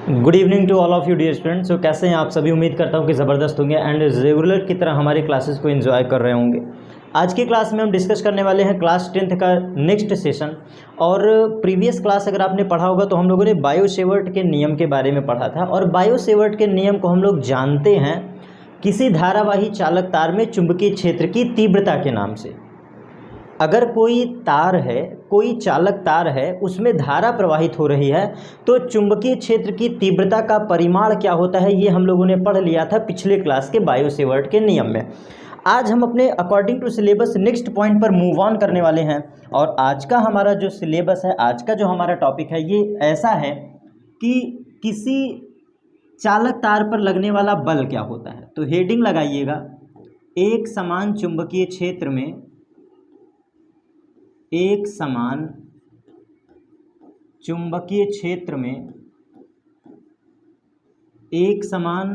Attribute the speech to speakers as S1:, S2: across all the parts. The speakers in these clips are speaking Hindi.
S1: Good evening to all of you dear students. तो कैसे हैं आप सभी। उम्मीद करता हूं कि ज़बरदस्त होंगे एंड रेगुलर की तरह हमारी क्लासेस को एंजॉय कर रहे होंगे। आज की क्लास में हम डिस्कस करने वाले हैं क्लास 10th का नेक्स्ट सेशन। और प्रीवियस क्लास अगर आपने पढ़ा होगा तो हम लोगों ने बायो-सेवर्ट के नियम के बारे में पढ़ा था। और बायो-सेवर्ट के नियम को हम लोग जानते हैं किसी धारावाही चालक तार में चुंबकीय क्षेत्र की तीव्रता के नाम से। अगर कोई तार है, कोई चालक तार है, उसमें धारा प्रवाहित हो रही है तो चुंबकीय क्षेत्र की तीव्रता का परिमाण क्या होता है, ये हम लोगों ने पढ़ लिया था पिछले क्लास के बायो-सेवर्ट के नियम में। आज हम अपने according to syllabus next point पर मूव ऑन करने वाले हैं। और आज का हमारा जो सिलेबस है, आज का जो हमारा टॉपिक है, ये ऐसा है कि किसी चालक तार पर लगने वाला बल क्या होता है। तो हेडिंग लगाइएगा, एक समान चुंबकीय क्षेत्र में एक समान चुंबकीय क्षेत्र में एक समान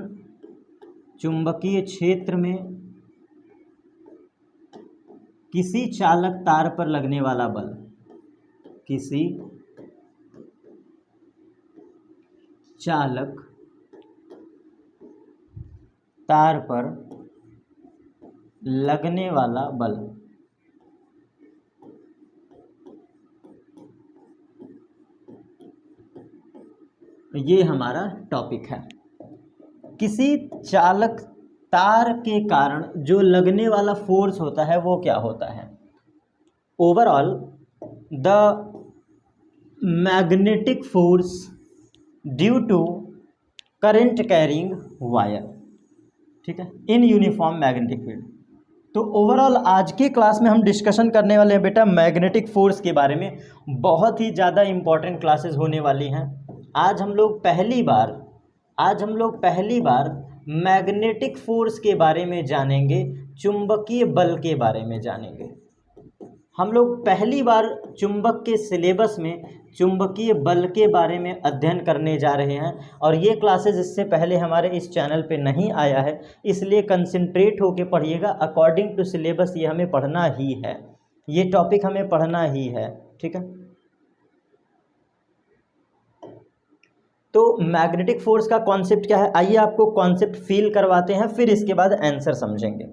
S1: चुंबकीय क्षेत्र में किसी चालक तार पर लगने वाला बल, किसी चालक तार पर लगने वाला बल। ये हमारा टॉपिक है। किसी चालक तार के कारण जो लगने वाला फोर्स होता है वो क्या होता है। Overall the magnetic force due to current carrying wire, ठीक है, इन यूनिफॉर्म मैग्नेटिक फील्ड। तो ओवरऑल आज के क्लास में हम डिस्कशन करने वाले हैं बेटा मैग्नेटिक फोर्स के बारे में। बहुत ही ज़्यादा इम्पॉर्टेंट क्लासेस होने वाली हैं। आज हम लोग पहली बार मैग्नेटिक फोर्स के बारे में जानेंगे, चुंबकीय बल के बारे में जानेंगे। हम लोग पहली बार चुंबक के सिलेबस में चुंबकीय बल के बारे में अध्ययन करने जा रहे हैं। और ये क्लासेस इससे पहले हमारे इस चैनल पे नहीं आया है, इसलिए कंसंट्रेट होके पढ़िएगा। अकॉर्डिंग टू सिलेबस ये हमें पढ़ना ही है, ये टॉपिक हमें पढ़ना ही है, ठीक है। तो मैग्नेटिक फोर्स का कॉन्सेप्ट क्या है, आइए आपको कॉन्सेप्ट फील करवाते हैं, फिर इसके बाद आंसर समझेंगे।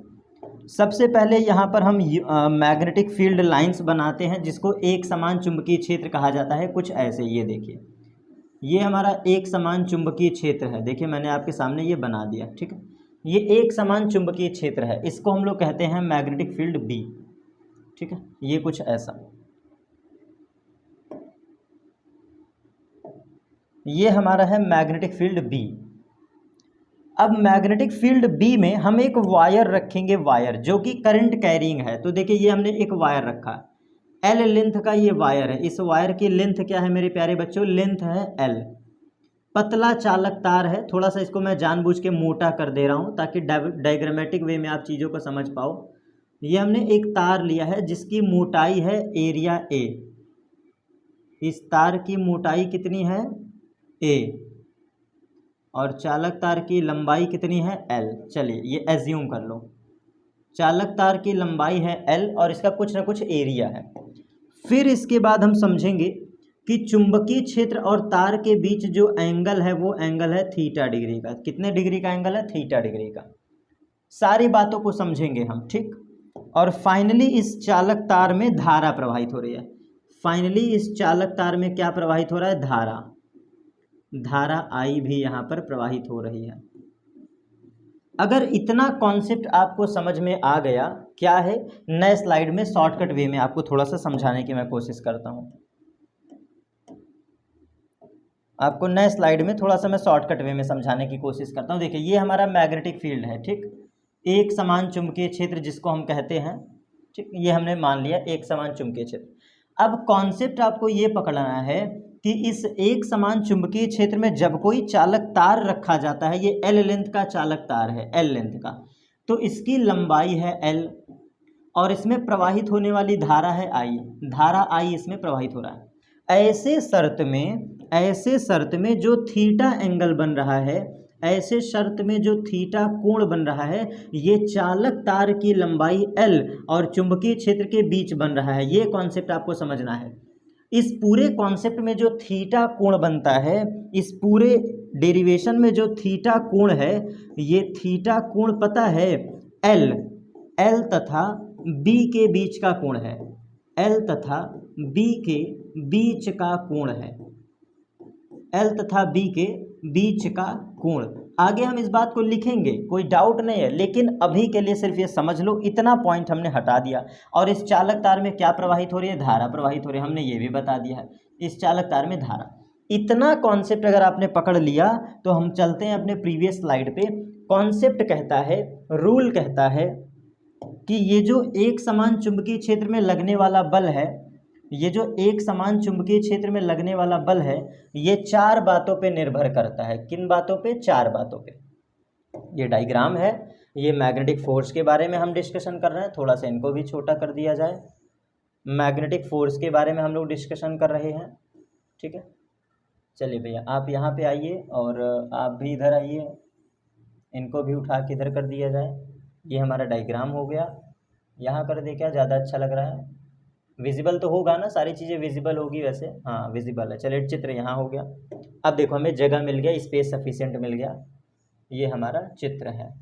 S1: सबसे पहले यहाँ पर हम मैग्नेटिक फील्ड लाइंस बनाते हैं जिसको एक समान चुंबकीय क्षेत्र कहा जाता है। कुछ ऐसे, ये देखिए, ये हमारा एक समान चुंबकीय क्षेत्र है। देखिए मैंने आपके सामने ये बना दिया, ठीक है। ये एक समान चुंबकीय क्षेत्र है, इसको हम लोग कहते हैं मैग्नेटिक फील्ड बी, ठीक है। ये कुछ ऐसा, ये हमारा है मैग्नेटिक फील्ड बी। अब मैग्नेटिक फील्ड बी में हम एक वायर रखेंगे, वायर जो कि करंट कैरिंग है। तो देखिए ये हमने एक वायर रखा, एल लेंथ का ये वायर है। इस वायर की लेंथ क्या है मेरे प्यारे बच्चों, लेंथ है एल। पतला चालक तार है, थोड़ा सा इसको मैं जानबूझ के मोटा कर दे रहा हूँ ताकि डायग्रामेटिक वे में आप चीज़ों को समझ पाओ। ये हमने एक तार लिया है जिसकी मोटाई है एरिया ए। इस तार की मोटाई कितनी है, ए, और चालक तार की लंबाई कितनी है, एल। चलिए ये एज्यूम कर लो, चालक तार की लंबाई है एल और इसका कुछ ना कुछ एरिया है। फिर इसके बाद हम समझेंगे कि चुंबकीय क्षेत्र और तार के बीच जो एंगल है वो एंगल है थीटा डिग्री का। कितने डिग्री का एंगल है, थीटा डिग्री का। सारी बातों को समझेंगे हम, ठीक। और फाइनली इस चालक तार में धारा प्रवाहित हो रही है। फाइनली इस चालक तार में क्या प्रवाहित हो रहा है, धारा आई भी यहाँ पर प्रवाहित हो रही है। अगर इतना कॉन्सेप्ट आपको समझ में आ गया, क्या है, नए स्लाइड में शॉर्टकट वे में आपको थोड़ा सा समझाने की मैं कोशिश करता हूँ। आपको नए स्लाइड में थोड़ा सा मैं शॉर्टकट वे में समझाने की कोशिश करता हूँ। देखिए ये हमारा मैग्नेटिक फील्ड है, ठीक, एक समान चुंबकीय क्षेत्र जिसको हम कहते हैं, ठीक। ये हमने मान लिया एक समान चुंबकीय क्षेत्र। अब कॉन्सेप्ट आपको ये पकड़ना है कि इस एक समान चुंबकीय क्षेत्र में जब कोई चालक तार रखा जाता है, ये एल लेंथ का चालक तार है, एल लेंथ का, तो इसकी लंबाई है एल और इसमें प्रवाहित होने वाली धारा है आई। धारा आई इसमें प्रवाहित हो रहा है। ऐसे शर्त में जो थीटा एंगल बन रहा है, ऐसे शर्त में जो थीटा कोण बन रहा है, ये चालक तार की लंबाई एल और चुंबकीय क्षेत्र के बीच बन रहा है। ये कॉन्सेप्ट आपको समझना है। इस पूरे कॉन्सेप्ट में जो थीटा कोण बनता है, इस पूरे डेरिवेशन में जो थीटा कोण है, ये थीटा कोण पता है एल तथा बी के बीच का कोण है, एल तथा बी के बीच का कोण है, एल तथा बी के बीच का कोण। आगे हम इस बात को लिखेंगे, कोई डाउट नहीं है, लेकिन अभी के लिए सिर्फ ये समझ लो, इतना पॉइंट हमने हटा दिया। और इस चालक तार में क्या प्रवाहित हो रही है? धारा प्रवाहित हो रही है, हमने ये भी बता दिया है। इस चालक तार में धारा, इतना कॉन्सेप्ट अगर आपने पकड़ लिया तो हम चलते हैं अपने प्रीवियस स्लाइड पे। कॉन्सेप्ट कहता है, रूल कहता है कि ये जो एक समान चुंबकीय क्षेत्र में लगने वाला बल है, ये जो एक समान चुंबकीय क्षेत्र में लगने वाला बल है, ये 4 बातों पे निर्भर करता है। किन बातों पे? 4 बातों पे। ये डायग्राम है, ये मैग्नेटिक फोर्स के बारे में हम डिस्कशन कर रहे हैं। थोड़ा सा इनको भी छोटा कर दिया जाए। मैग्नेटिक फोर्स के बारे में हम लोग डिस्कशन कर रहे हैं, ठीक है। चलिए भैया, आप यहाँ पे आइए और आप भी इधर आइए, इनको भी उठा के इधर कर दिया जाए। ये हमारा डायग्राम हो गया, यहाँ कर दे, क्या ज़्यादा अच्छा लग रहा है? विजिबल तो होगा ना, सारी चीज़ें विजिबल होगी वैसे, हाँ विजिबल है। चलिए चित्र यहाँ हो गया। अब देखो हमें जगह मिल गया, स्पेस सफिशिएंट मिल गया। ये हमारा चित्र है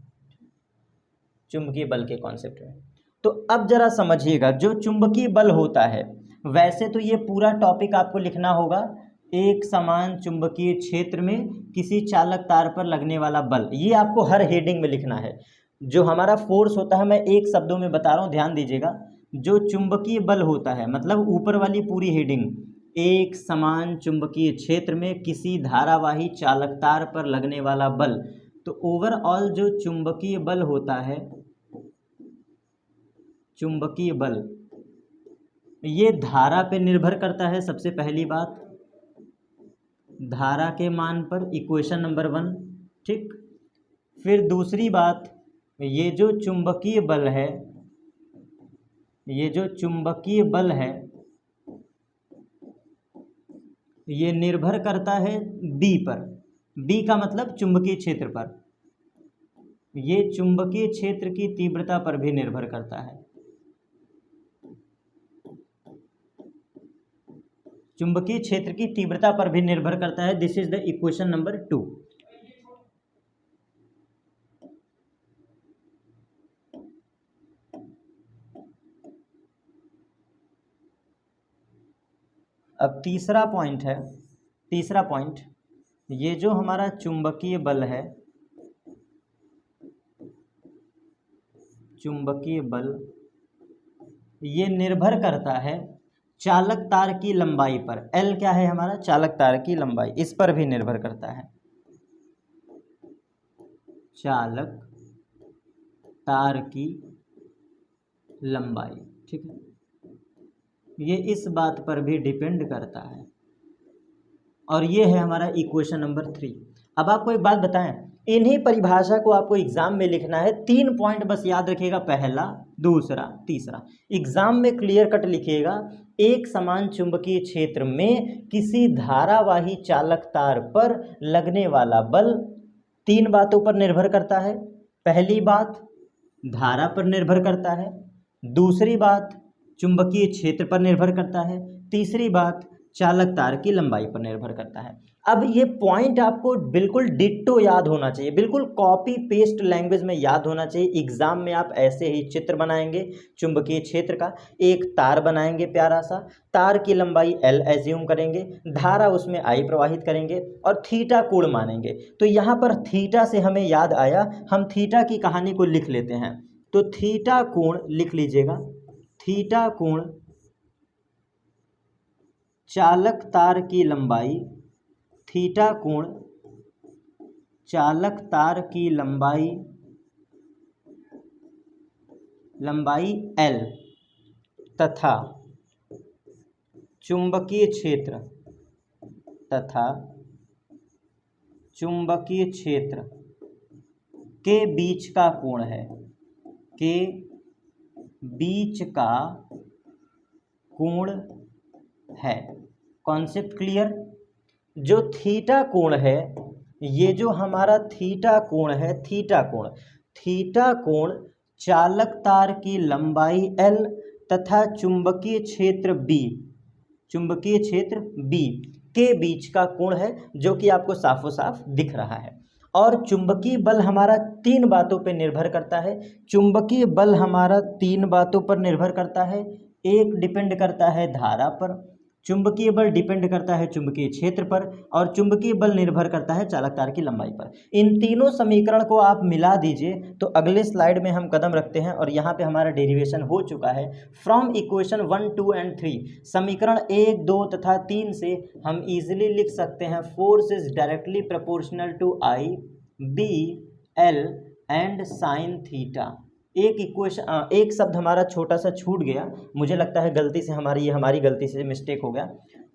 S1: चुंबकीय बल के कॉन्सेप्ट में। तो अब जरा समझिएगा, जो चुंबकीय बल होता है, वैसे तो ये पूरा टॉपिक आपको लिखना होगा, एक समान चुंबकीय क्षेत्र में किसी चालक तार पर लगने वाला बल, ये आपको हर हेडिंग में लिखना है। जो हमारा फोर्स होता है, मैं एक शब्दों में बता रहा हूँ, ध्यान दीजिएगा। जो चुंबकीय बल होता है, मतलब ऊपर वाली पूरी हेडिंग, एक समान चुंबकीय क्षेत्र में किसी धारावाही चालक तार पर लगने वाला बल। तो ओवरऑल जो चुंबकीय बल होता है, चुंबकीय बल, ये धारा पे निर्भर करता है। सबसे पहली बात, धारा के मान पर, इक्वेशन नंबर 1, ठीक। फिर दूसरी बात, ये जो चुंबकीय बल है, ये जो चुंबकीय बल है, ये निर्भर करता है बी पर। बी का मतलब चुंबकीय क्षेत्र पर। ये चुंबकीय क्षेत्र की तीव्रता पर भी निर्भर करता है। चुंबकीय क्षेत्र की तीव्रता पर भी निर्भर करता है। This is the equation number 2। अब तीसरा पॉइंट है, तीसरा पॉइंट, ये जो हमारा चुंबकीय बल है, चुंबकीय बल, ये निर्भर करता है चालक तार की लंबाई पर। एल क्या है हमारा? चालक तार की लंबाई, इस पर भी निर्भर करता है। चालक तार की लंबाई, ठीक है, ये इस बात पर भी डिपेंड करता है। और ये है हमारा इक्वेशन नंबर 3। अब आपको एक बात बताएं, इन्हीं परिभाषा को आपको एग्जाम में लिखना है। 3 पॉइंट बस याद रखिएगा, पहला, दूसरा, तीसरा। एग्जाम में क्लियर कट लिखिएगा, एक समान चुंबकीय क्षेत्र में किसी धारावाही चालक तार पर लगने वाला बल 3 बातों पर निर्भर करता है। पहली बात, धारा पर निर्भर करता है। दूसरी बात, चुंबकीय क्षेत्र पर निर्भर करता है। तीसरी बात, चालक तार की लंबाई पर निर्भर करता है। अब ये पॉइंट आपको बिल्कुल डिट्टो याद होना चाहिए, बिल्कुल कॉपी पेस्ट लैंग्वेज में याद होना चाहिए। एग्जाम में आप ऐसे ही चित्र बनाएंगे चुंबकीय क्षेत्र का, एक तार बनाएंगे प्यारा सा, तार की लंबाई L एज्यूम करेंगे, धारा उसमें I प्रवाहित करेंगे और थीटा कोण मानेंगे। तो यहाँ पर थीटा से हमें याद आया, हम थीटा की कहानी को लिख लेते हैं। तो थीटा कोण लिख लीजिएगा, थीटा कोण चालक तार की लंबाई, थीटा कोण चालक तार की लंबाई, लंबाई L तथा चुंबकीय क्षेत्र, तथा चुंबकीय क्षेत्र के बीच का कोण है, के बीच का कोण है। Concept clear? जो थीटा कोण है, ये जो हमारा थीटा कोण है, थीटा कोण, थीटा कोण चालक तार की लंबाई L तथा चुंबकीय क्षेत्र B, चुंबकीय क्षेत्र B के बीच का कोण है, जो कि आपको साफो साफ दिख रहा है। और चुंबकीय बल हमारा 3 बातों पर निर्भर करता है। चुंबकीय बल हमारा 3 बातों पर निर्भर करता है। एक डिपेंड करता है धारा पर, चुंबकीय बल डिपेंड करता है चुंबकीय क्षेत्र पर, और चुंबकीय बल निर्भर करता है चालक तार की लंबाई पर। इन तीनों समीकरण को आप मिला दीजिए तो अगले स्लाइड में हम कदम रखते हैं, और यहाँ पे हमारा डेरिवेशन हो चुका है। फ्रॉम इक्वेशन 1, 2 एंड 3, समीकरण 1, 2 तथा 3 से हम इजीली लिख सकते हैं force is directly proportional to I B L and sine theta. एक शब्द हमारा छोटा सा छूट गया, मुझे लगता है गलती से हमारी गलती से मिस्टेक हो गया।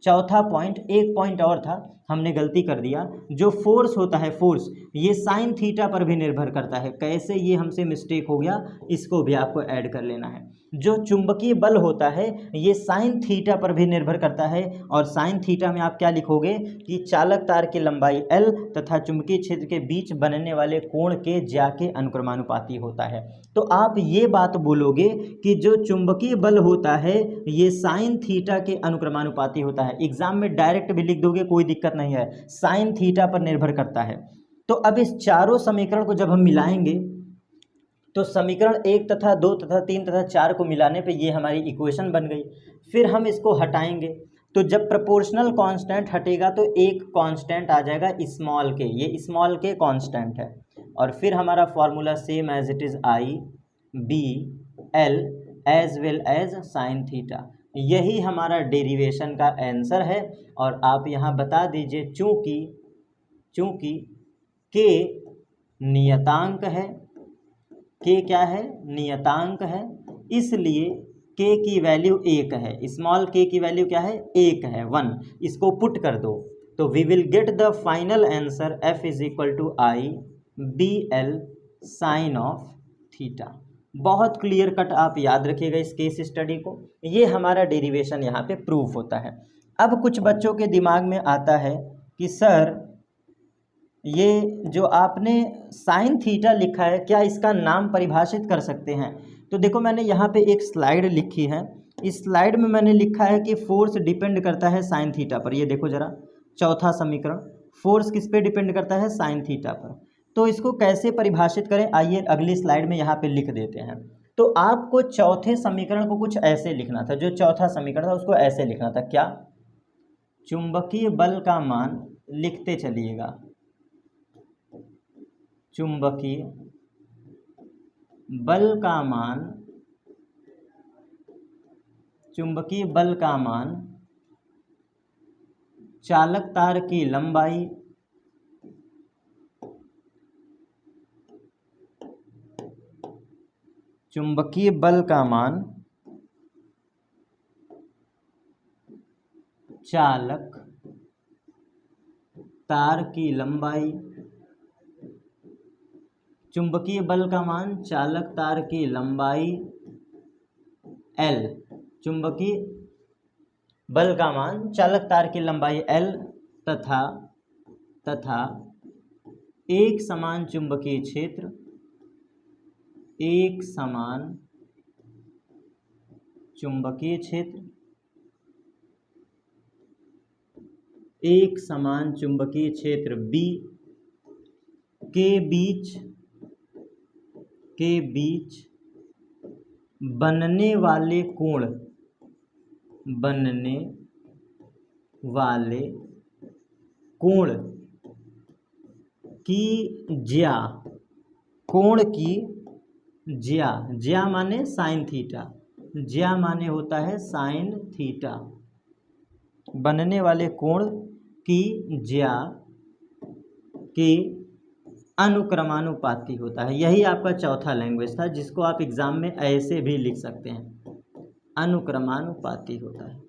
S1: चौथा पॉइंट, एक पॉइंट और था, हमने गलती कर दिया। जो फोर्स होता है, फोर्स ये साइन थीटा पर भी निर्भर करता है। कैसे, ये हमसे मिस्टेक हो गया, इसको भी आपको ऐड कर लेना है। जो चुंबकीय बल होता है ये साइन थीटा पर भी निर्भर करता है, और साइन थीटा में आप क्या लिखोगे कि चालक तार की लंबाई L तथा चुंबकीय क्षेत्र के बीच बनने वाले कोण के ज्या के अनुक्रमानुपाती होता है। तो आप ये बात बोलोगे कि जो चुंबकीय बल होता है ये साइन थीटा के अनुक्रमानुपाती होता है। एग्जाम में डायरेक्ट भी लिख दोगे, कोई दिक्कत नहीं है, साइन थीटा पर निर्भर करता है। तो अब इस चारों समीकरण को जब हम मिलाएंगे तो समीकरण 1 तथा 2 तथा 3 तथा 4 को मिलाने पे ये हमारी इक्वेशन बन गई। फिर हम इसको हटाएंगे, तो जब प्रोपोर्शनल कांस्टेंट हटेगा तो एक कांस्टेंट आ जाएगा स्मॉल के, ये स्मॉल के कांस्टेंट है। और फिर हमारा formula same as it is I B L as well as sine theta. यही हमारा डेरिवेशन का आंसर है। और आप यहाँ बता दीजिए, चूँकि के नियतांक है, के क्या है, नियतांक है, इसलिए के की वैल्यू 1 है। स्मॉल के की वैल्यू क्या है, 1 है, 1। इसको पुट कर दो तो we will get the final answer F is equal to I B L sine of theta. बहुत क्लियर कट आप याद रखिएगा इस केस स्टडी को। ये हमारा डेरिवेशन यहाँ पे प्रूफ होता है। अब कुछ बच्चों के दिमाग में आता है कि सर ये जो आपने साइन थीटा लिखा है, क्या इसका नाम परिभाषित कर सकते हैं? तो देखो, मैंने यहाँ पे एक स्लाइड लिखी है। इस स्लाइड में मैंने लिखा है कि फोर्स डिपेंड करता है साइन थीटा पर। ये देखो ज़रा, चौथा समीकरण, फोर्स किस पे डिपेंड करता है, साइन थीटा पर। तो इसको कैसे परिभाषित करें, आइए अगली स्लाइड में यहाँ पे लिख देते हैं। तो आपको चौथे समीकरण को कुछ ऐसे लिखना था, जो चौथा समीकरण था उसको ऐसे लिखना था, क्या, चुंबकीय बल का मान, लिखते चलिएगा, चुंबकीय बल का मान, चुंबकीय बल का मान चालक तार की लंबाई चुंबकीय बल का मान चालक तार की लंबाई, चुंबकीय बल का मान चालक तार की लंबाई L, चुंबकीय बल का मान चालक तार की लंबाई L तथा एक समान चुंबकीय क्षेत्र, एक समान चुंबकीय क्षेत्र, एक समान चुंबकीय क्षेत्र B के बीच बनने वाले कोण की ज्या, कोण की ज्या माने साइन थीटा, ज्या माने होता है साइन थीटा, बनने वाले कोण की ज्या के अनुक्रमानुपाती होता है। यही आपका चौथा लैंग्वेज था, जिसको आप एग्जाम में ऐसे भी लिख सकते हैं, अनुक्रमानुपाती होता है।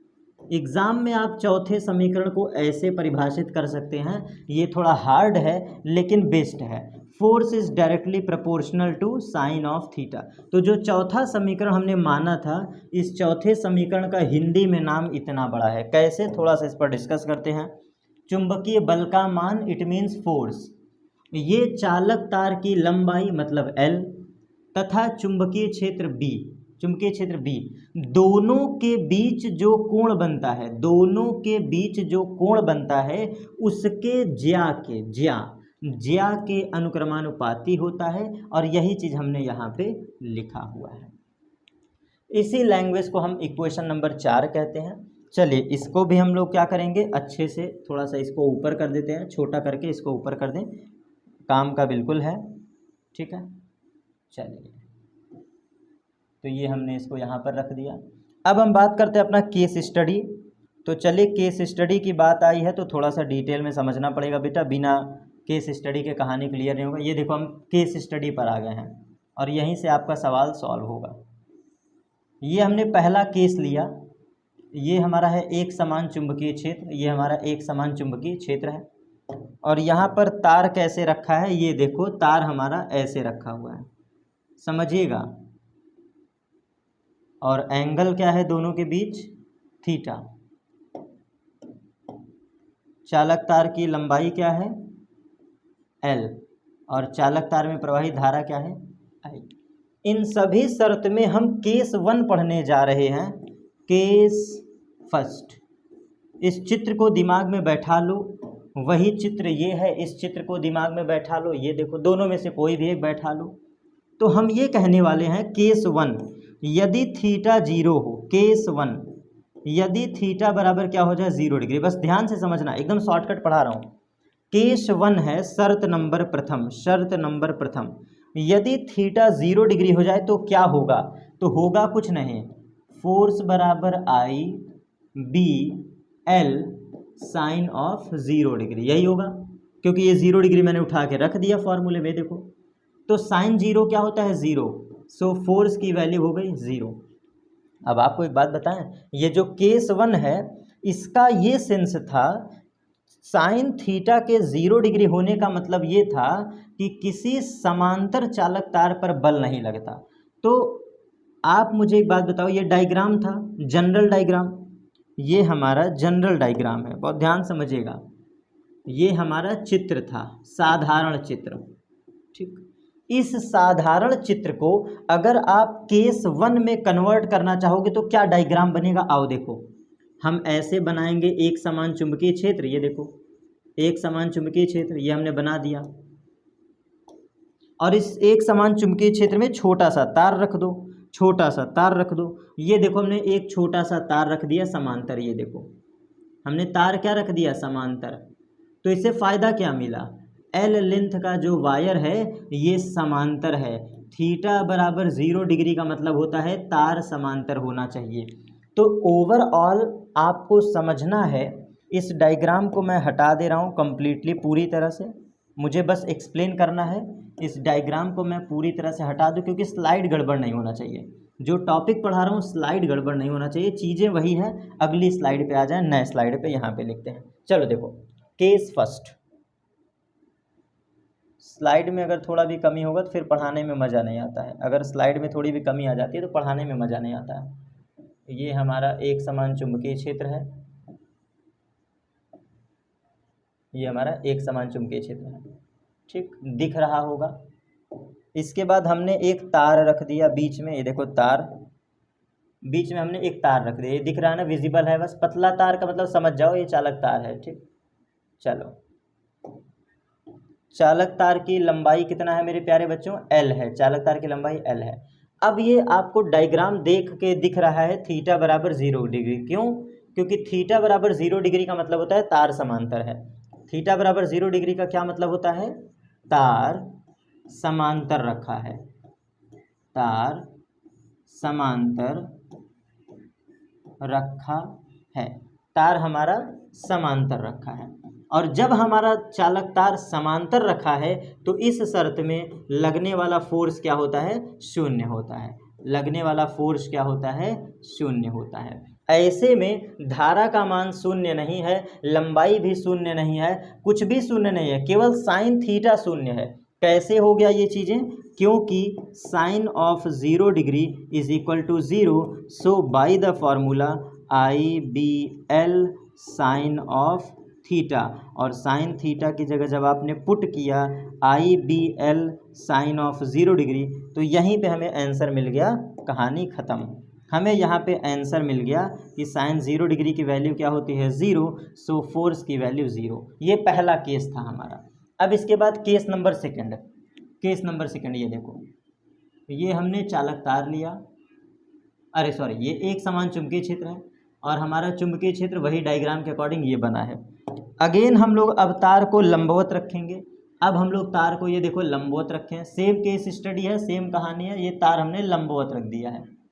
S1: एग्जाम में आप चौथे समीकरण को ऐसे परिभाषित कर सकते हैं, ये थोड़ा हार्ड है लेकिन बेस्ट है, force is directly proportional to sine of theta. तो जो चौथा समीकरण हमने माना था, इस चौथे समीकरण का हिंदी में नाम इतना बड़ा है। कैसे, थोड़ा सा इस पर डिस्कस करते हैं। चुंबकीय बल का मान, इट मीन्स फोर्स, ये चालक तार की लंबाई मतलब L तथा चुंबकीय क्षेत्र B, चुंबकीय क्षेत्र बी, दोनों के बीच जो कोण बनता है, दोनों के बीच जो कोण बनता है उसके ज्या के अनुक्रमानुपाती होता है, और यही चीज़ हमने यहाँ पे लिखा हुआ है। इसी लैंग्वेज को हम इक्वेशन नंबर 4 कहते हैं। चलिए इसको भी हम लोग क्या करेंगे, अच्छे से थोड़ा सा इसको ऊपर कर देते हैं, छोटा करके इसको ऊपर कर दें, काम का बिल्कुल है, ठीक है। चलिए तो ये हमने इसको यहाँ पर रख दिया। अब हम बात करते हैं अपना केस स्टडी। तो चलिए केस स्टडी की बात आई है तो थोड़ा सा डिटेल में समझना पड़ेगा बेटा, बिना केस स्टडी के कहानी क्लियर नहीं होगा। ये देखो हम केस स्टडी पर आ गए हैं और यहीं से आपका सवाल सॉल्व होगा। ये हमने पहला केस लिया, ये हमारा है एक समान चुंबकीय क्षेत्र, ये हमारा एक समान चुंबकीय क्षेत्र है, और यहाँ पर तार कैसे रखा है, ये देखो तार हमारा ऐसे रखा हुआ है, समझिएगा। और एंगल क्या है दोनों के बीच, थीटा। चालक तार की लंबाई क्या है, एल, और चालक तार में प्रवाहित धारा क्या है, आई। इन सभी शर्त में हम केस 1 पढ़ने जा रहे हैं, केस फर्स्ट। इस चित्र को दिमाग में बैठा लो, वही चित्र ये है, इस चित्र को दिमाग में बैठा लो, ये देखो, दोनों में से कोई भी एक बैठा लो। तो हम ये कहने वाले हैं केस 1, यदि थीटा 0 हो, केस 1 यदि थीटा बराबर क्या हो जाए 0 डिग्री। बस ध्यान से समझना, एकदम शॉर्टकट पढ़ा रहा हूँ। केस 1 है शर्त नंबर प्रथम, यदि थीटा 0 डिग्री हो जाए तो क्या होगा, तो होगा कुछ नहीं, फोर्स बराबर I B L sine of 0 degree, यही होगा, क्योंकि ये 0 डिग्री मैंने उठा के रख दिया फॉर्मूले में, देखो। तो साइन 0 क्या होता है, 0, सो फोर्स की वैल्यू हो गई 0। अब आपको एक बात बताएं, ये जो केस 1 है इसका ये सेंस था, साइन थीटा के 0 डिग्री होने का मतलब ये था कि किसी समांतर चालक तार पर बल नहीं लगता। तो आप मुझे एक बात बताओ, ये डायग्राम था, जनरल डायग्राम, ये हमारा जनरल डायग्राम है, बहुत ध्यान समझिएगा। ये हमारा चित्र था, साधारण चित्र, ठीक। इस साधारण चित्र को अगर आप केस 1 में कन्वर्ट करना चाहोगे तो क्या डायग्राम बनेगा, आओ देखो। हम ऐसे बनाएंगे एक समान चुंबकीय क्षेत्र, ये देखो एक समान चुंबकीय क्षेत्र, ये हमने बना दिया, और इस एक समान चुंबकीय क्षेत्र में छोटा सा तार रख दो, छोटा सा तार रख दो। ये देखो हमने एक छोटा सा तार रख दिया समांतर, ये देखो हमने तार क्या रख दिया, समांतर। तो इससे फ़ायदा क्या मिला, एल लेंथ का जो वायर है ये समांतर है, थीटा बराबर 0 डिग्री का मतलब होता है तार समांतर होना चाहिए। तो ओवरऑल आपको समझना है, इस डायग्राम को मैं हटा दे रहा हूँ कम्प्लीटली, पूरी तरह से, मुझे बस एक्सप्लेन करना है। इस डायग्राम को मैं पूरी तरह से हटा दूँ, क्योंकि स्लाइड गड़बड़ नहीं होना चाहिए, जो टॉपिक पढ़ा रहा हूँ स्लाइड गड़बड़ नहीं होना चाहिए, चीज़ें वही है। अगली स्लाइड पे आ जाए, नए स्लाइड पे यहाँ पे लिखते हैं। चलो देखो केस फर्स्ट, स्लाइड में अगर थोड़ा भी कमी होगा तो फिर पढ़ाने में मज़ा नहीं आता है, अगर स्लाइड में थोड़ी भी कमी आ जाती है तो पढ़ाने में मज़ा नहीं आता है। ये हमारा एक समान चुंबकीय क्षेत्र है, ये हमारा एक समान चुंबकीय क्षेत्र है, ठीक, दिख रहा होगा। इसके बाद हमने एक तार रख दिया बीच में, ये देखो तार, बीच में हमने एक तार रख दिया, ये दिख रहा है ना, विजिबल है, बस पतला तार का मतलब समझ जाओ ये चालक तार है, ठीक। चलो चालक तार की लंबाई कितना है मेरे प्यारे बच्चों, एल है, चालक तार की लंबाई एल है। अब ये आपको डायग्राम देख के दिख रहा है थीटा बराबर 0 डिग्री, क्यों, क्योंकि थीटा बराबर 0 डिग्री का मतलब होता है तार समांतर है। थीटा बराबर 0 डिग्री का क्या मतलब होता है, तार समांतर रखा है, तार समांतर रखा है, तार हमारा समांतर रखा है। और जब हमारा चालक तार समांतर रखा है तो इस शर्त में लगने वाला फोर्स क्या होता है, शून्य होता है, लगने वाला फोर्स क्या होता है, शून्य होता है। ऐसे में धारा का मान शून्य नहीं है, लंबाई भी शून्य नहीं है, कुछ भी शून्य नहीं है, केवल साइन थीटा शून्य है। कैसे हो गया ये चीज़ें, क्योंकि sine of 0 degree is equal to 0, so by the formula I B L sine of theta, और साइन थीटा की जगह जब आपने पुट किया I B L sine of 0 degree, तो यहीं पे हमें आंसर मिल गया कहानी ख़त्म। हमें यहाँ पे आंसर मिल गया कि साइन 0 डिग्री की वैल्यू क्या होती है 0, सो फोर्स की वैल्यू 0। ये पहला केस था हमारा। अब इसके बाद केस नंबर सेकंड, ये देखो, ये हमने चालक तार लिया, अरे सॉरी, ये एक समान चुंबकीय क्षेत्र है और हमारा चुंबकीय क्षेत्र वही डायग्राम के अकॉर्डिंग ये बना है। अगेन हम लोग अब तार को लंबवत रखेंगे। अब हम लोग तार को ये देखो लंबवत रखें, सेम केस स्टडी है, सेम कहानी है। ये तार हमने लंबवत रख दिया है।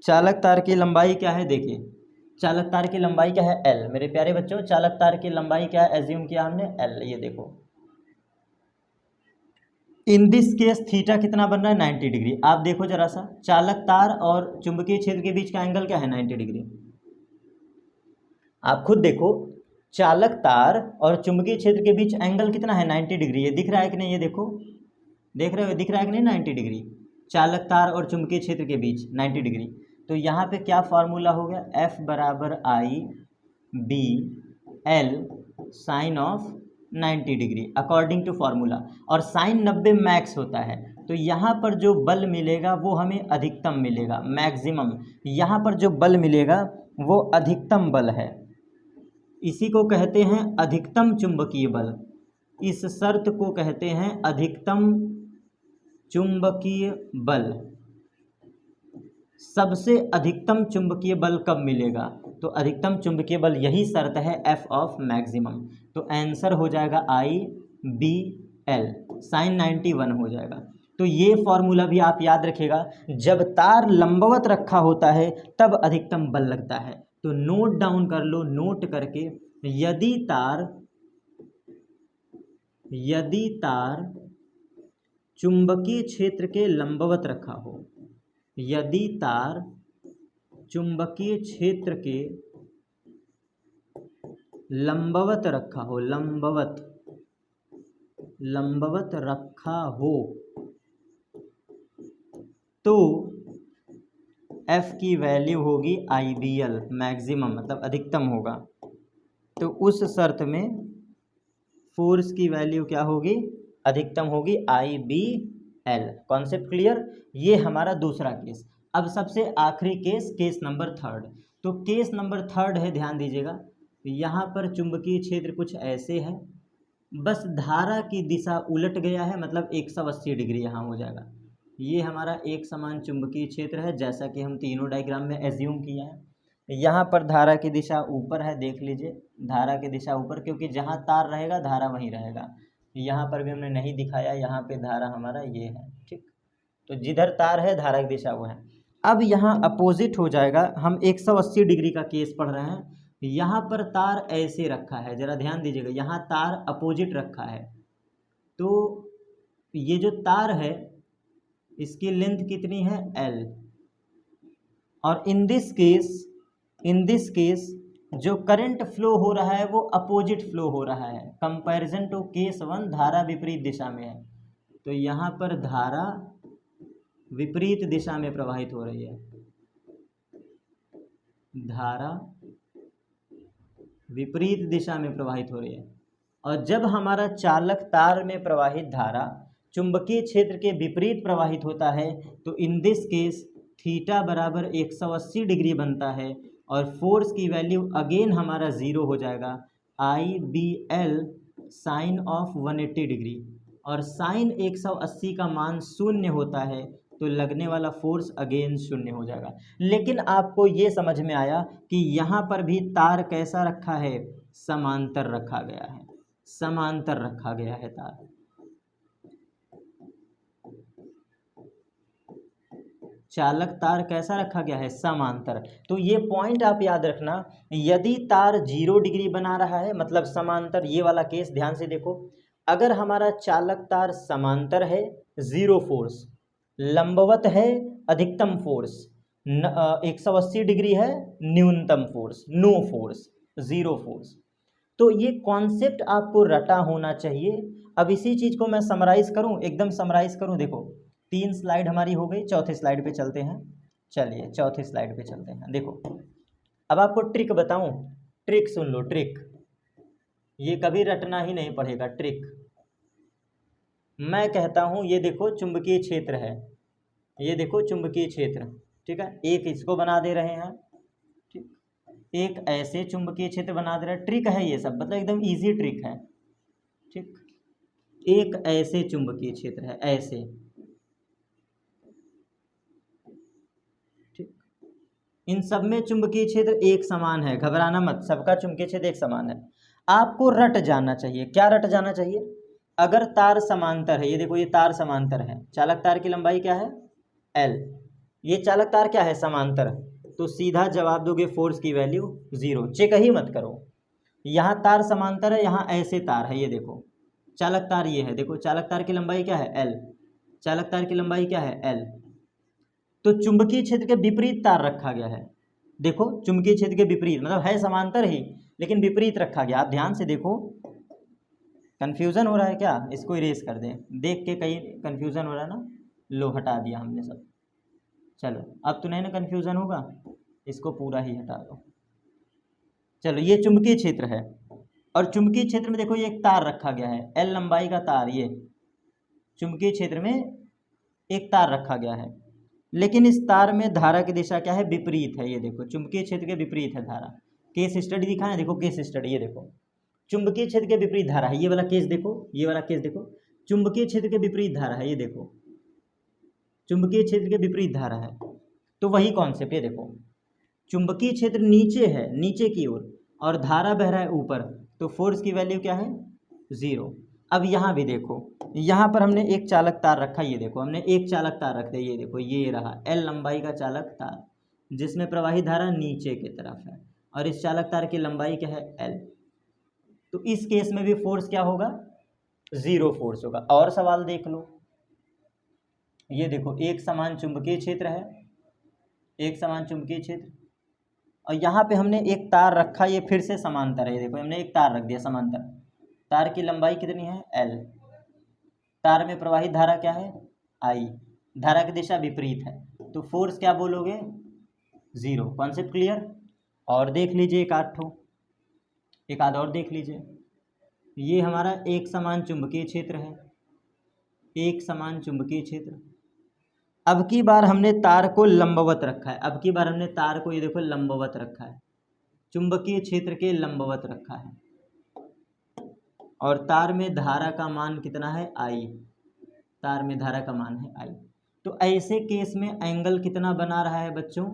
S1: चालक तार की लंबाई क्या है, देखिए चालक तार की लंबाई क्या है L। मेरे प्यारे बच्चों, चालक तार की लंबाई क्या है, एज्यूम किया हमने L। ये देखो, इन दिस केस थीटा कितना बन रहा है 90 डिग्री। आप देखो जरा सा, चालक तार और चुंबकीय क्षेत्र के बीच का एंगल क्या है 90 डिग्री। आप खुद देखो, चालक तार और चुंबकीय क्षेत्र के बीच एंगल कितना है 90 डिग्री। ये दिख रहा है कि नहीं, ये देखो, देख रहे हो, दिख रहा है कि नहीं 90 डिग्री, चालक तार और चुंबकीय क्षेत्र के बीच 90 डिग्री। तो यहाँ पे क्या फार्मूला हो गया, F बराबर I B L sine of 90 degree according to formula. और साइन 90 मैक्स होता है, तो यहाँ पर जो बल मिलेगा वो हमें अधिकतम मिलेगा, मैक्सिमम। यहाँ पर जो बल मिलेगा वो अधिकतम बल है, इसी को कहते हैं अधिकतम चुंबकीय बल। इस शर्त को कहते हैं अधिकतम चुंबकीय बल। सबसे अधिकतम चुंबकीय बल कब मिलेगा, तो अधिकतम चुंबकीय बल, यही शर्त है एफ ऑफ मैक्सिमम। तो आंसर हो जाएगा आई बी एल साइन 91 हो जाएगा। तो ये फॉर्मूला भी आप याद रखिएगा, जब तार लंबवत रखा होता है तब अधिकतम बल लगता है। तो नोट डाउन कर लो, नोट करके, यदि तार चुंबकीय क्षेत्र के लंबवत रखा हो, यदि तार चुंबकीय क्षेत्र के लंबवत रखा हो, लंबवत रखा हो, तो F की वैल्यू होगी IBL मैक्सिमम, मतलब अधिकतम होगा। तो उस शर्त में फोर्स की वैल्यू क्या होगी, अधिकतम होगी IBL। Concept clear. ये हमारा दूसरा केस। अब सबसे आखिरी केस, केस नंबर थर्ड। तो केस नंबर थर्ड है, ध्यान दीजिएगा, यहाँ पर चुंबकीय क्षेत्र कुछ ऐसे है, बस धारा की दिशा उलट गया है, मतलब 180 डिग्री यहाँ हो जाएगा। ये हमारा एक समान चुंबकीय क्षेत्र है, जैसा कि हम तीनों डायग्राम में एज्यूम किया है। यहाँ पर धारा की दिशा ऊपर है, देख लीजिए, धारा की दिशा ऊपर, क्योंकि जहाँ तार रहेगा धारा वहीं रहेगा। यहाँ पर भी हमने नहीं दिखाया, यहाँ पे धारा हमारा ये है, ठीक। तो जिधर तार है धारा की दिशा वो है। अब यहाँ अपोजिट हो जाएगा, हम 180 डिग्री का केस पढ़ रहे हैं। यहाँ पर तार ऐसे रखा है, जरा ध्यान दीजिएगा, यहाँ तार अपोजिट रखा है। तो ये जो तार है इसकी लेंथ कितनी है L, और इन दिस केस जो करंट फ्लो हो रहा है वो अपोजिट फ्लो हो रहा है, कंपैरिजन टू केस 1, धारा विपरीत दिशा में है। तो यहाँ पर धारा विपरीत दिशा में प्रवाहित हो रही है, धारा विपरीत दिशा में प्रवाहित हो रही है। और जब हमारा चालक तार में प्रवाहित धारा चुंबकीय क्षेत्र के विपरीत प्रवाहित होता है, तो इन दिस केस थीटा बराबर 180 डिग्री बनता है, और फोर्स की वैल्यू अगेन हमारा 0 हो जाएगा, IBL साइन ऑफ 180 डिग्री। और साइन 180 का मान 0 होता है, तो लगने वाला फोर्स अगेन 0 हो जाएगा। लेकिन आपको ये समझ में आया कि यहाँ पर भी तार कैसा रखा है, समांतर रखा गया है, समांतर रखा गया है तार। चालक तार कैसा रखा गया है, समांतर। तो ये पॉइंट आप याद रखना, यदि तार 0 डिग्री बना रहा है मतलब समांतर, ये वाला केस ध्यान से देखो, अगर हमारा चालक तार समांतर है 0 फोर्स, लंबवत है अधिकतम फोर्स, 180 डिग्री है न्यूनतम फोर्स, नो फोर्स, 0 फोर्स। तो ये कॉन्सेप्ट आपको रटा होना चाहिए। अब इसी चीज़ को मैं समराइज़ करूं, एकदम समराइज़ करूं, देखो 3 स्लाइड हमारी हो गई, चौथे स्लाइड पे चलते हैं। चलिए चौथे स्लाइड पे चलते हैं। देखो अब आपको ट्रिक बताऊं, ट्रिक सुन लो, ट्रिक, ये कभी रटना ही नहीं पड़ेगा, ट्रिक। मैं कहता हूं ये देखो चुंबकीय क्षेत्र है, ये देखो चुंबकीय क्षेत्र, ठीक है, एक इसको बना दे रहे हैं, ठीक, एक ऐसे चुंबकीय क्षेत्र बना दे रहे हैं। ट्रिक है ये सब, मतलब एकदम इजी ट्रिक है, ठीक। एक ऐसे चुंबकीय क्षेत्र है, ऐसे, ठीक। इन सब में चुंबकीय क्षेत्र एक समान है, घबराना मत, सबका चुंबकीय क्षेत्र एक समान है। आपको रट जाना चाहिए, क्या रट जाना चाहिए? अगर तार समांतर है, ये देखो ये तार समांतर है, चालक तार की लंबाई क्या है? एल। ये चालक तार क्या है? समांतर। तो सीधा जवाब दोगे फोर्स की वैल्यू 0, चेक ही मत करो। यहाँ तार समांतर है, यहाँ ऐसे तार है, ये देखो चालक तार ये है, देखो चालक तार की लंबाई क्या है? एल। चालक तार की लंबाई क्या है? एल। तो चुंबकीय क्षेत्र के विपरीत तार रखा गया है, देखो चुंबकीय क्षेत्र के विपरीत, मतलब है समांतर ही लेकिन विपरीत रखा गया। आप ध्यान से देखो, कंफ्यूजन हो रहा है क्या? इसको इरेज कर दें, देख के कहीं कंफ्यूजन हो रहा है ना, लो हटा दिया हमने सब। चलो अब तो नहीं ना कंफ्यूजन होगा, इसको पूरा ही हटा दो। चलो ये चुंबकीय क्षेत्र है, और चुंबकीय क्षेत्र में देखो ये एक तार रखा गया है, एल लंबाई का तार, ये चुंबकीय क्षेत्र में एक तार रखा गया है, लेकिन इस तार में धारा की दिशा क्या है? विपरीत है। ये देखो चुंबकीय क्षेत्र के विपरीत है धारा। केस स्टडी दिखाएं, देखो केस स्टडी, ये देखो चुंबकीय क्षेत्र के विपरीत धारा है, ये वाला केस देखो, ये वाला केस देखो, चुंबकीय क्षेत्र के विपरीत धारा है, ये देखो चुंबकीय क्षेत्र के विपरीत धारा है। तो वही कॉन्सेप्ट है, देखो चुंबकीय क्षेत्र नीचे है, नीचे की ओर, और धारा बह रहा है ऊपर, तो फोर्स की वैल्यू क्या है? 0। अब यहाँ भी देखो, यहाँ पर हमने एक चालक तार रखा, ये देखो हमने एक चालक तार रख दिया, ये देखो ये रहा एल लंबाई का चालक तार, जिसमें प्रवाही धारा नीचे की तरफ है, और इस चालक तार की लंबाई क्या है? एल। तो इस केस में भी फोर्स क्या होगा? 0 फोर्स होगा। और सवाल देख लो, ये देखो एक समान चुंबकीय क्षेत्र है, एक समान चुंबकीय क्षेत्र, और यहाँ पे हमने एक तार रखा, ये फिर से समांतर है, ये देखो हमने एक तार रख दिया समांतर, तार की लंबाई कितनी है? एल। तार में प्रवाहित धारा क्या है? आई। धारा की दिशा विपरीत है, तो फोर्स क्या बोलोगे? 0। Concept clear? और देख लीजिए एक आध और देख लीजिए, ये हमारा एक समान चुंबकीय क्षेत्र है, एक समान चुंबकीय क्षेत्र। अब की बार हमने तार को लंबवत रखा है, अब की बार हमने तार को ये देखो लंबवत रखा है, चुंबकीय क्षेत्र के लंबवत रखा है, और तार में धारा का मान कितना है? आई। तार में धारा का मान है आई। तो ऐसे केस में एंगल कितना बना रहा है बच्चों?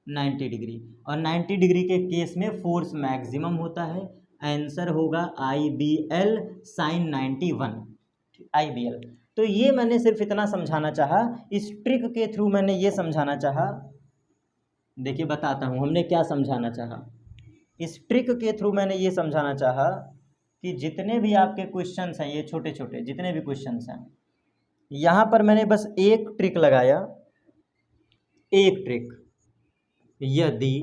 S1: 90 डिग्री। और 90 डिग्री के केस में फोर्स मैक्सिमम होता है, आंसर होगा IBL sin 91, IBL। तो ये मैंने सिर्फ इतना समझाना चाहा, इस ट्रिक के थ्रू मैंने ये समझाना चाहा, देखिए बताता हूँ हमने क्या समझाना चाहा। इस ट्रिक के थ्रू मैंने ये समझाना चाहा कि जितने भी आपके क्वेश्चंस हैं, ये छोटे छोटे जितने भी क्वेश्चंस हैं, यहाँ पर मैंने बस एक ट्रिक लगाया, एक ट्रिक, यदि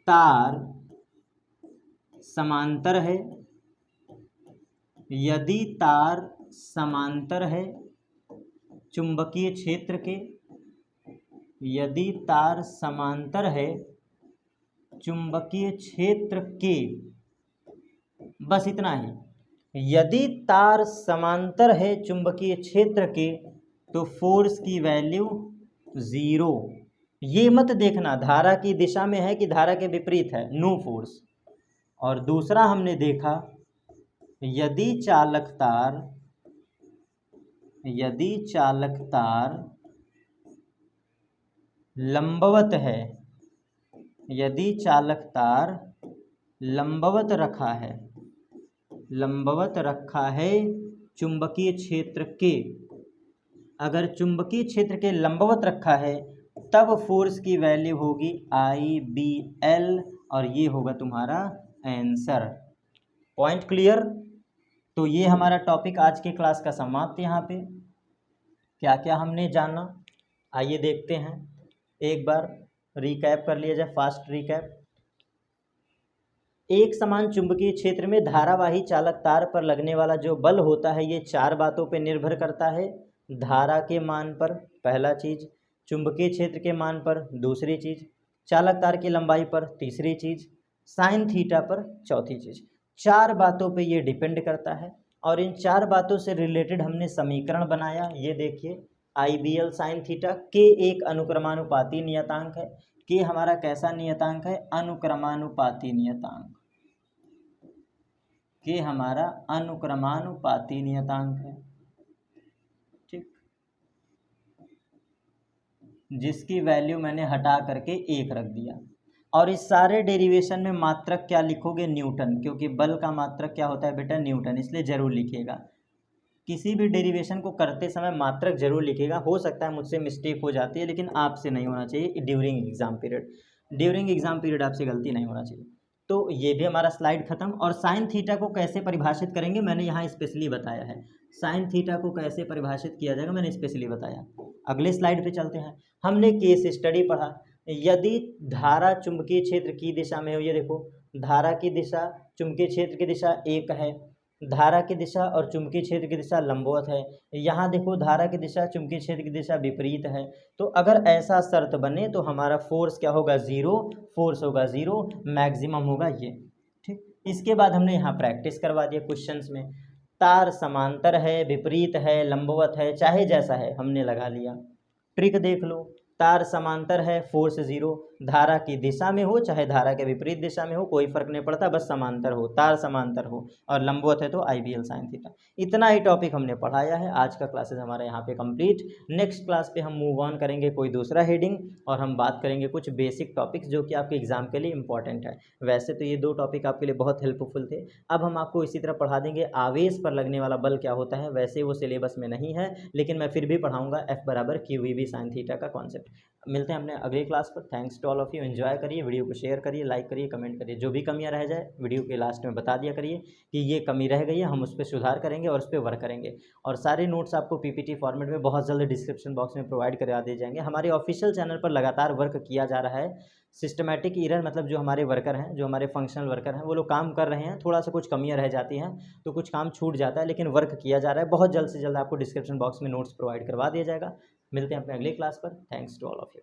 S1: तार समांतर है, यदि तार समांतर है चुंबकीय क्षेत्र के, यदि तार समांतर है चुंबकीय क्षेत्र के, बस इतना ही, यदि तार समांतर है चुंबकीय क्षेत्र के तो फोर्स की वैल्यू 0। ये मत देखना धारा की दिशा में है कि धारा के विपरीत है, नो फोर्स। और दूसरा हमने देखा, यदि चालक तार लंबवत है, यदि चालक तार लंबवत रखा है चुंबकीय क्षेत्र के, अगर चुंबकीय क्षेत्र के लंबवत रखा है तब फोर्स की वैल्यू होगी IBL, और ये होगा तुम्हारा आंसर। Point clear? तो ये हमारा टॉपिक आज के क्लास का समाप्त। यहाँ पे क्या क्या हमने जाना, आइए देखते हैं, एक बार रिकैप कर लिया जाए, फास्ट रिकैप। एक समान चुंबकीय क्षेत्र में धारावाही चालक तार पर लगने वाला जो बल होता है, ये 4 बातों पर निर्भर करता है। धारा के मान पर पहला चीज़, चुंबकीय क्षेत्र के मान पर दूसरी चीज़, चालक तार की लंबाई पर तीसरी चीज़, साइन थीटा पर चौथी चीज़। 4 बातों पे ये डिपेंड करता है, और इन 4 बातों से रिलेटेड हमने समीकरण बनाया। ये देखिए IBL साइन थीटा। के एक अनुक्रमानुपाती नियतांक है। के हमारा कैसा नियतांक है? अनुक्रमानुपाती नियतांक। के हमारा अनुक्रमानुपाती नियतांक है, ठीक, जिसकी वैल्यू मैंने हटा करके 1 रख दिया। और इस सारे डेरिवेशन में मात्रक क्या लिखोगे? न्यूटन, क्योंकि बल का मात्रक क्या होता है बेटा? न्यूटन, इसलिए जरूर लिखिएगा। किसी भी डेरिवेशन को करते समय मात्रक जरूर लिखिएगा। हो सकता है मुझसे मिस्टेक हो जाती है, लेकिन आपसे नहीं होना चाहिए during exam period. During exam period आपसे गलती नहीं होना चाहिए। तो ये भी हमारा स्लाइड खत्म। और साइन थीटा को कैसे परिभाषित करेंगे मैंने यहाँ स्पेशली बताया है। साइन थीटा को कैसे परिभाषित किया जाएगा मैंने स्पेशली बताया। अगले स्लाइड पे चलते हैं। हमने केस स्टडी पढ़ा। यदि धारा चुंबकीय क्षेत्र की दिशा में हो, ये देखो धारा की दिशा चुंबकीय क्षेत्र की दिशा एक है, धारा की दिशा और चुंबकीय क्षेत्र की दिशा लंबवत है। यहाँ देखो धारा की दिशा चुंबकीय क्षेत्र की दिशा विपरीत है। तो अगर ऐसा शर्त बने तो हमारा फोर्स क्या होगा? 0। फोर्स होगा 0, मैक्सिमम होगा ये, ठीक। इसके बाद हमने यहाँ प्रैक्टिस करवा दिया क्वेश्चंस में। तार समांतर है, विपरीत है, लंबवत है, चाहे जैसा है हमने लगा लिया। ट्रिक देख लो। तार समांतर है, फोर्स 0, धारा की दिशा में हो चाहे धारा के विपरीत दिशा में हो कोई फर्क नहीं पड़ता, बस समांतर हो, तार समांतर हो, और लंबवत है तो IBL साइन थीटा। इतना ही टॉपिक हमने पढ़ाया है। आज का क्लासेस हमारा यहाँ पे कंप्लीट। नेक्स्ट क्लास पे हम मूव ऑन करेंगे कोई दूसरा हेडिंग, और हम बात करेंगे कुछ बेसिक टॉपिक्स जो कि आपके एग्जाम के लिए इंपॉर्टेंट है। वैसे तो ये 2 टॉपिक आपके लिए बहुत हेल्पफुल थे। अब हम आपको इसी तरह पढ़ा देंगे आवेश पर लगने वाला बल क्या होता है। वैसे वो सिलेबस में नहीं है, लेकिन मैं फिर भी पढ़ाऊँगा F बराबर QEB साइन थीटा का कॉन्सेप्ट। मिलते हैं अपने अगली क्लास पर। Thanks to all of you. Enjoy करिए, वीडियो को शेयर करिए, लाइक करिए, कमेंट करिए। जो भी कमियां रह जाए वीडियो के लास्ट में बता दिया करिए कि ये कमी रह गई है, हम उस पर सुधार करेंगे और उस पर वर्क करेंगे। और सारे नोट्स आपको PPT फॉर्मेट में बहुत जल्द डिस्क्रिप्शन बॉक्स में प्रोवाइड करा दिए जाएंगे। हमारे ऑफिशियल चैनल पर लगातार वर्क किया जा रहा है। सिस्टमैटिक ईरर मतलब जो हमारे वर्कर हैं, जो हमारे फंक्शनल वर्कर हैं, वो लोग काम कर रहे हैं। थोड़ा सा कुछ कमियां रह जाती हैं तो कुछ काम छूट जाता है, लेकिन वर्क किया जा रहा है। बहुत जल्द से जल्द आपको डिस्क्रिप्शन बॉक्स में नोट्स प्रोवाइड करवा दिया जाएगा। मिलते हैं अपने अगले क्लास पर। Thanks to all of you.